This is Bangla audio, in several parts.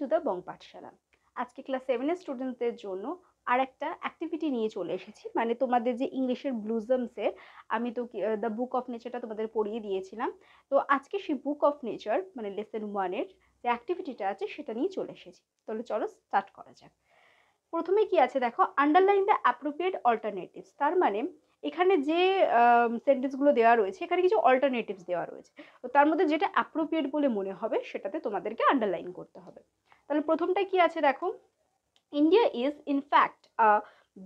টু দ্য বং পাঠশালা। আজকে ক্লাস 7-এর স্টুডেন্টদের জন্য আর একটা অ্যাক্টিভিটি নিয়ে চলে এসেছি। মানে তোমাদের যে ইংলিশের ব্লুজমসের আমি তো দ্য বুক অফ নেচারটা তোমাদের পড়িয়ে দিয়েছিলাম। তো আজকে সেই বুক অফ নেচার মানে লেসন 1-এর যে অ্যাক্টিভিটিটা আছে সেটা নিয়ে চলে এসেছি। তাহলে চলো স্টার্ট করা যাক। প্রথমে কি আছে দেখো, আন্ডারলাইন দ্য অ্যাপ্রোপ্রিয়েট অল্টারনেটিভস। তার মানে এখানে যে সেন্টেন্সগুলো দেওয়া রয়েছে এখানে কিছু অল্টারনেটিভস দেওয়া রয়েছে। তো তার মধ্যে যেটা অ্যাপ্রোপ্রিয়েট বলে মনে হবে সেটাতে তোমাদেরকে আন্ডারলাইন করতে হবে। তাহলে প্রথমটা কি আছে দেখো, India is in fact a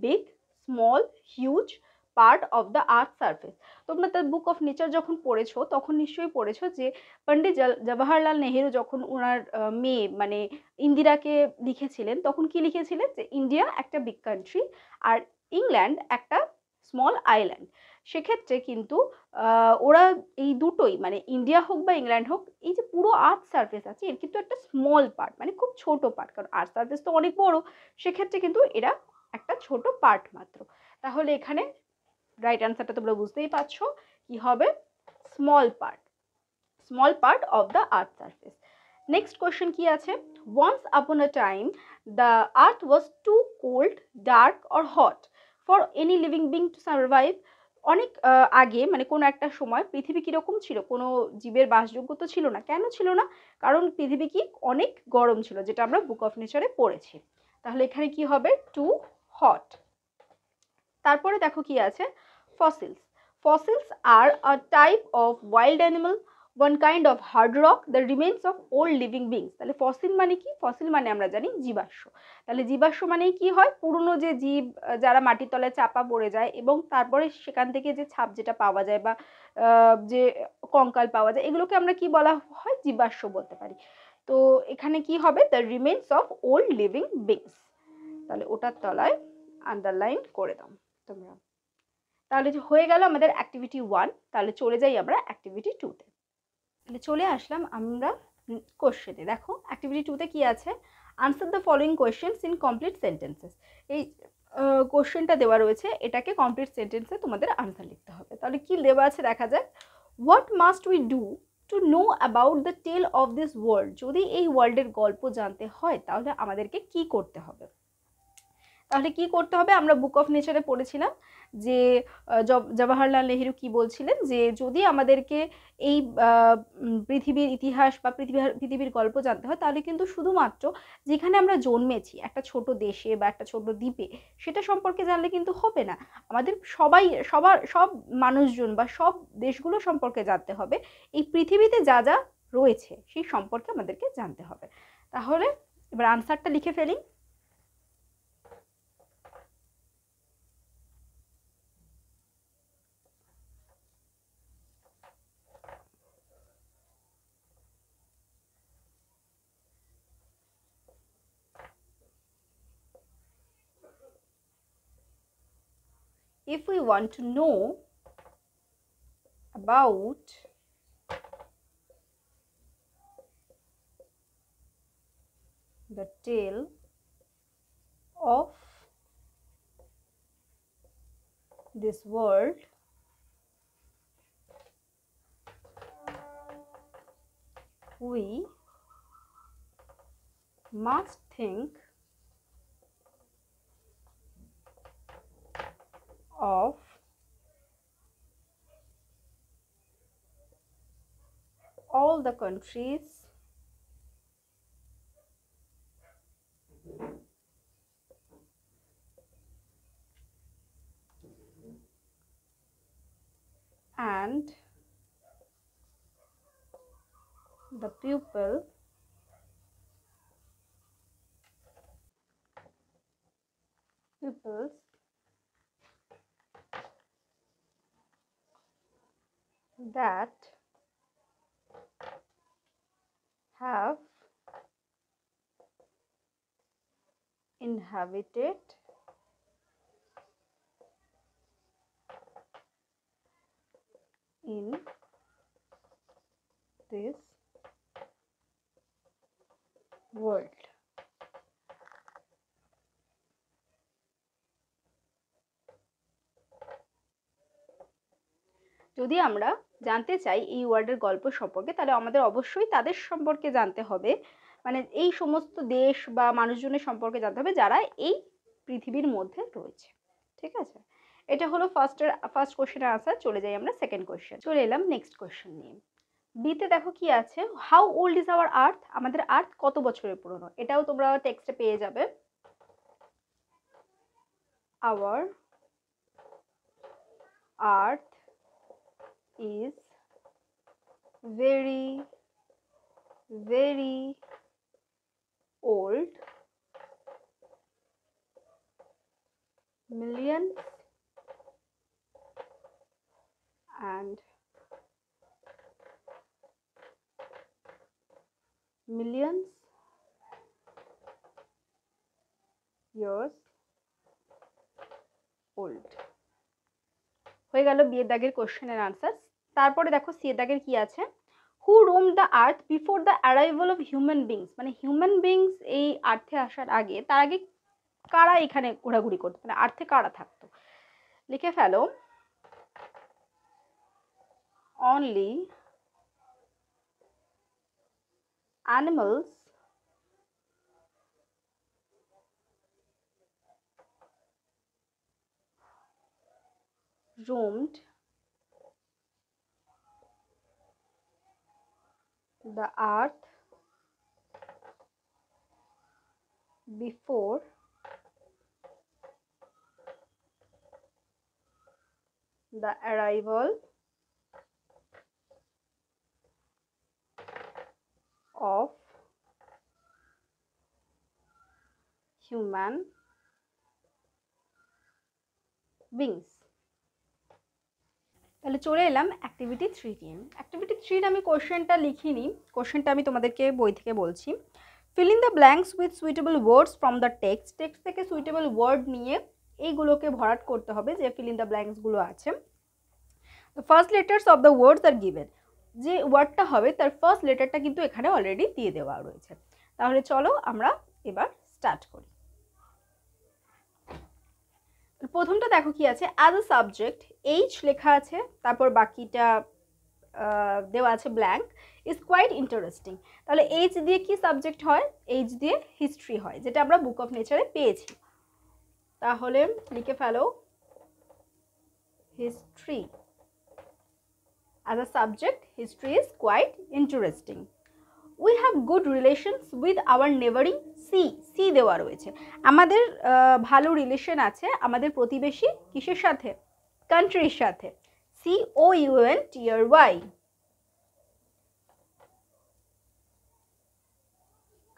big, small, huge part of the earth surface. তোমরা দ্য বুক অফ নেচার যখন পড়েছো তখন নিশ্চয়ই পড়েছো যে পণ্ডিত জওহরলাল নেহেরু যখন ওনার মেয়ে মানে ইন্দিরাকে লিখেছিলেন তখন কি লিখেছিলেন যে ইন্ডিয়া একটা বিগ কান্ট্রি আর ইংল্যান্ড একটা স্মল আইল্যান্ড। সেক্ষেত্রে কিন্তু ওরা এই দুটোই মানে ইন্ডিয়া হোক বা ইংল্যান্ড হোক, এই যে পুরো আর্থ সারফেস আছে এর কিন্তু একটা স্মল পার্ট মানে খুব ছোট পার্ট, কারণ আর্থ সারফেস তো অনেক বড়, সেক্ষেত্রে কিন্তু এরা একটা ছোট পার্ট মাত্র। তাহলে এখানে রাইট অ্যান্সারটা তোমরা বুঝতেই পারছো কি হবে, small part of the earth surface. Next question কি আছে, once upon a time the earth was too cold, dark or hot for any living being to survive. অনেক আগে মানে কোনো একটা সময় পৃথিবী কীরকম ছিল, কোনো জীবের বাসযোগ্য তো ছিল না। কেন ছিল না? কারণ পৃথিবী কি অনেক গরম ছিল, যেটা আমরা বুক অফ নেচারে পড়েছি। তাহলে এখানে কি হবে, টু হট। তারপরে দেখো কি আছে, fossils. Fossils are a type of wild animal, one kind of hard rock, the remains of old living beings. তাহলে ফসিল মানে কি, ফসিল মানে আমরা জানি জীবাশ্ম। তাহলে জীবাশ্ম মানেই কি হয়, পুরনো যে জীব যারা মাটির তলায় চাপা পড়ে যায় এবং তারপরে সেখান থেকে যে ছাপ যেটা পাওয়া যায় বা যে কঙ্কাল পাওয়া যায়, এগুলোকে আমরা কি বলা হয়, জীবাশ্ম বলতে পারি। তো এখানে কি হবে, the remains of old living beings. তাহলে ওটার তলায় আন্ডারলাইন করে দাও তোমরা। তাহলে যে হয়ে গেল আমাদের অ্যাক্টিভিটি 1। তাহলে চলে যাই আমরা অ্যাক্টিভিটি 2-তে। তাহলে চলে আসলাম আমরা কোশ্চেনে। দেখো অ্যাক্টিভিটি 2-তে কি আছে, answer the following questions in complete sentences. এই কোশ্চেনটা দেওয়া রয়েছে, এটাকে কমপ্লিট সেন্টেন্সে তোমাদের আনসার লিখতে হবে। তাহলে কি দেওয়া আছে দেখা যাক, what must we do to know about the tale of this world. যদি এই ওয়ার্ল্ডের গল্প জানতে হয় তাহলে আমাদেরকে কি করতে হবে। তাহলে কি করতে হবে, আমরা বুক অফ নেচারে পড়েছিলাম যে জওহরলাল নেহেরু কি বলছিলেন, যে যদি আমাদেরকে এই পৃথিবীর ইতিহাস বা পৃথিবীর গল্প জানতে হয় তাহলে কিন্তু শুধুমাত্র যেখানে আমরা জন্মেছি একটা ছোট দেশে বা একটা ছোট দ্বীপে সেটা সম্পর্কে জানলে কিন্তু হবে না। আমাদের সব মানুষজন বা সব দেশগুলো সম্পর্কে জানতে হবে, এই পৃথিবীতে যা যা রয়েছে সেই সম্পর্কে আমাদেরকে জানতে হবে। তাহলে এবার আনসারটা লিখে ফেলি। If we want to know about the tale of this world, we must think of all the countries and the pupils that have inhabited in this world. যদি আমরা জানতে চাই এই ওয়ার্ল্ডের গল্প সম্পর্কে তাহলে আমাদের অবশ্যই তাদের সম্পর্কে জানতে হবে, মানে এই সমস্ত দেশ বা মানুষজনের সম্পর্কে জানতে হবে যারা এই পৃথিবীর মধ্যে রয়েছে। ঠিক আছে, এটা হলো ফার্স্ট কোশ্চেনের আনসার। চলে যাই আমরা সেকেন্ড কোশ্চেন। চলে এলাম নেক্সট কোশ্চেন নিয়ে। বিতে দেখো কি আছে, হাউ ওল্ড ইজ আওয়ার আর্থ, আমাদের আর্থ কত বছরের পুরনো, এটাও তোমরা টেক্সটে পেয়ে যাবে। Our earth is very very old, millions and millions years old। হয়ে গেল বি এর দাগের কোশ্চেনের আনসার। তারপরে দেখো সি এর দাগের কি আছে, who roamed the earth before the arrival of human beings, মানে হিউম্যান বিংস এই আর্থে আসার আগে, তার আগে কারা এখানে ঘোরাঘুরি করতো, মানে আর্থে কারা থাকতো। লিখে ফেলো, only animals roamed the earth before the arrival of human beings। তাহলে চলে এলাম অ্যাক্টিভিটি 3 নিয়ে। অ্যাক্টিভিটি 3 আমি কোশ্চেনটা লিখিনি, কোশ্চেনটা আমি তোমাদেরকে বই থেকে বলছি। Fill in the blanks with suitable words from the text, text থেকে সুইটেবল ওয়ার্ড নিয়ে এইগুলোকে ভরাট করতে হবে, যে ফিল ইন দ্য ব্ল্যাঙ্কসগুলো আছে। The first letters of the words are given, যে ওয়ার্ডটা হবে তার ফার্স্ট লেটারটা কিন্তু এখানে অলরেডি দিয়ে দেওয়া রয়েছে। তাহলে চলো আমরা এবার স্টার্ট করি। প্রথমটা দেখো কি আছে, অ্যাজ এ সাবজেক্ট এইচ লেখা আছে, তারপর বাকিটা দেওয়া আছে ব্ল্যাঙ্ক, ইজ কোয়াইট ইন্টারেস্টিং। তাহলে এইচ দিয়ে কি সাবজেক্ট হয়, এইচ দিয়ে হিস্ট্রি হয়, যেটা আমরা বুক অফ নেচারে পেয়েছি। তাহলে লিখে ফেলো, history as a subject, history is quite interesting. We have good relations with our neighbouring C, C দেওয়া রয়েছে, আমাদের ভালো রিলেশন আছে আমাদের প্রতিবেশী কিসের সাথে, কান্ট্রির সাথে, COUNTRY,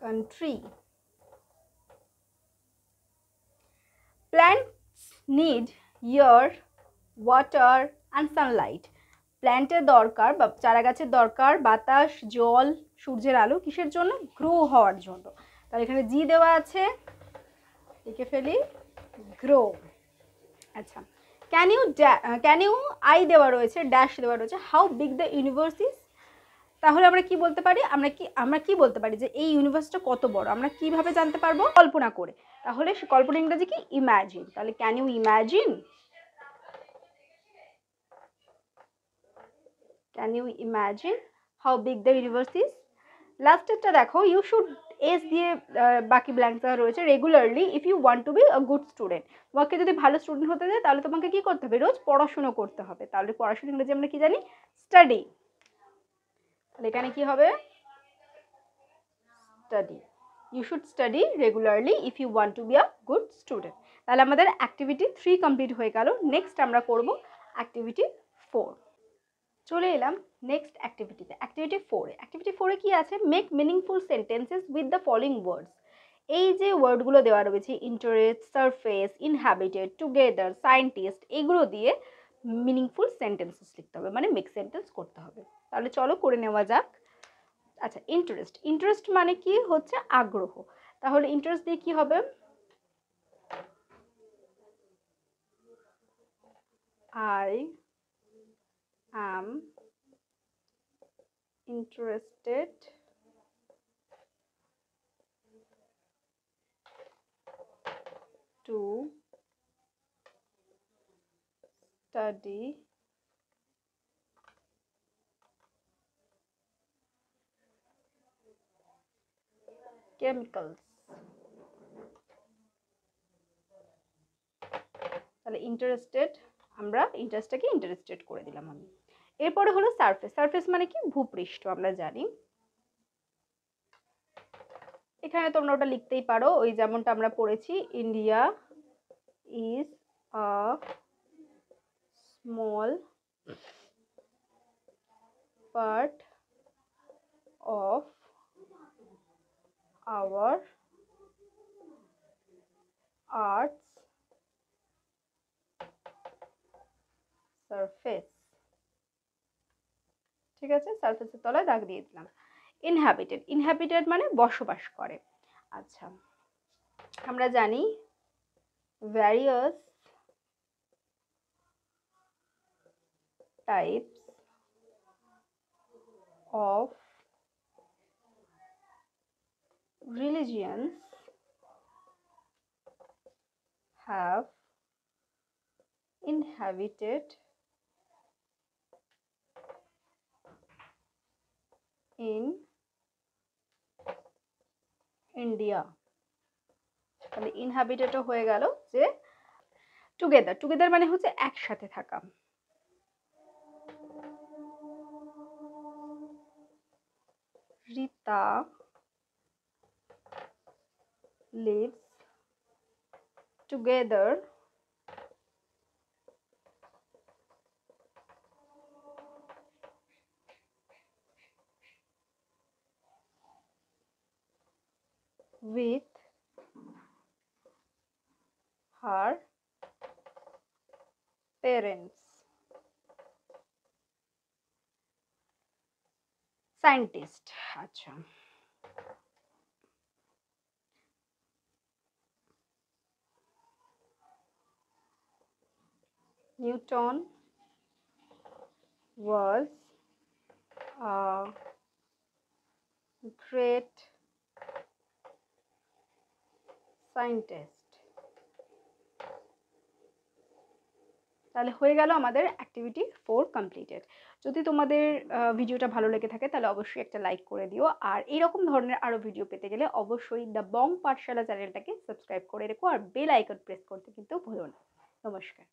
country. Plants need air, water and sunlight. প্ল্যান্টের দরকার বা চারা গাছের দরকার বাতাস, জল, সূর্যের আলো, কিসের জন্য, গ্রো হওয়ার জন্য। তাহলে এখানে জি দেওয়া আছে, লিখে ফেলি গ্রো। আচ্ছা, ক্যান ইউ আই দেওয়া রয়েছে, ড্যাশ দেওয়া রয়েছে, how big the universe is. তাহলে আমরা কি বলতে পারি, আমরা কি বলতে পারি যে এই ইউনিভার্সটা কত বড়, আমরা কিভাবে জানতে পারবো, কল্পনা করে। তাহলে সে কল্পনা ইংরেজি কি, ইম্যাজিন। তাহলে can you imagine, can you imagine how big the universe is. লাস্টেরটা দেখো, ইউ শুড, এস দিয়ে বাকি ব্ল্যাঙ্কটা রয়েছে, regularly if you want to be a good student, তোমাকে যদি ভালো স্টুডেন্ট হতে যায় তাহলে তোমাকে কি করতে হবে, রোজ পড়াশুনো করতে হবে। তাহলে পড়াশোনা ইংরেজি আমরা কি জানি, স্টাডি। তাহলে এখানে কি হবে, study, you should study regularly if you want to be a good student. তাহলে আমাদের অ্যাক্টিভিটি 3 কমপ্লিট হয়ে গেল। নেক্সট আমরা করব অ্যাক্টিভিটি 4। চলে এলাম নেক্সট অ্যাক্টিভিটিতে, অ্যাক্টিভিটি 4। অ্যাক্টিভিটি 4 কি আছে, make meaningful sentences with the following ওয়ার্ডস। এই যে ওয়ার্ডগুলো দেওয়া রয়েছে, interest, surface, inhabited, together, scientist, এগুলো দিয়ে মিনিংফুল সেন্টেন্সেস লিখতে হবে, মানে মেক সেন্টেন্স করতে হবে। তাহলে চলো করে নেওয়া যাক। আচ্ছা, ইন্টারেস্ট, ইন্টারেস্ট মানে কি হচ্ছে আগ্রহ। তাহলে ইন্টারেস্ট দিয়ে কি হবে, I am interested to study chemicals. তাহলে ইন্টারেস্টেড, আমরা ইন্টারেস্টটাকে ইন্টারেস্টেড করে দিলাম আমি। এরপরে হলো সারফেস। সারফেস মানে কি? ভূপৃষ্ঠ, আমরা জানি। এখানে তোমরা ওটা লিখতেই পারো, ওই যেমনটা আমরা পড়েছি, India is a small part of our earths surface. ঠিক আছে, সারফেসের তলায় দাগ দিয়ে দিলাম। ইনহ্যাবিটেড, ইনহ্যাবিটেড মানে বসবাস করে। আচ্ছা, আমরা জানি various types of religions have inhabited in India. তাহলে ইনহ্যাবিটেডও হয়ে গেল যে টুগেদার, টুগেদার মানে হচ্ছে একসাথে থাকা। Rita lives together with her parents. Scientist. আচ্ছা, Newton was a great scientist. তাহলে হয়ে গেল আমাদের অ্যাক্টিভিটি 4 কমপ্লিটেড। যদি তোমাদের ভিডিওটা ভালো লেগে থাকে তাহলে অবশ্যই একটা লাইক করে দিও, আর এইরকম ধরনের আরও ভিডিও পেতে গেলে অবশ্যই দ্য বং পাঠশালা চ্যানেলটাকে সাবস্ক্রাইব করে রেখো, আর বেল আইকন প্রেস করতে কিন্তু ভুলো না। নমস্কার।